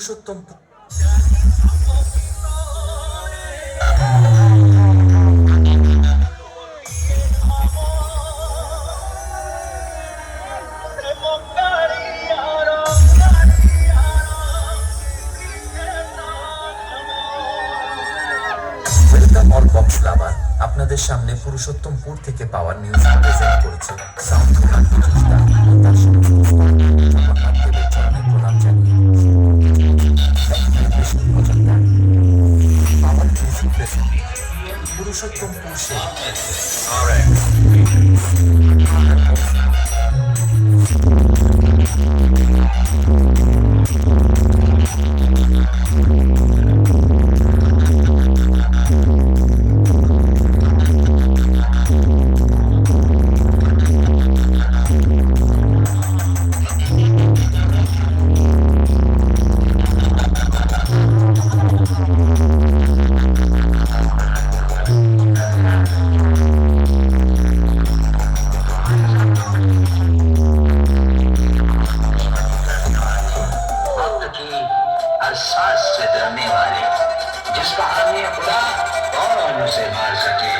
Purushottam welcome all box লাভার, আপনাদের সামনে পুরুষোত্তমপুর থেকে পাওয়ার নিউজ প্রেজেন্ট করেছে সাউন্ড প্রোগ্রাম প্রচেষ্টা ও তার সমস্ত জগন্নাথ দেবের চরণে প্রণাম জানিয়ে বেশি মজাদার পাওয়ার নিউজ প্রেজেন্ট পুরুষোত্তমপুর সেই हर सांस से डरने वाले जिसका हमें खुदा कौन उसे मार सके।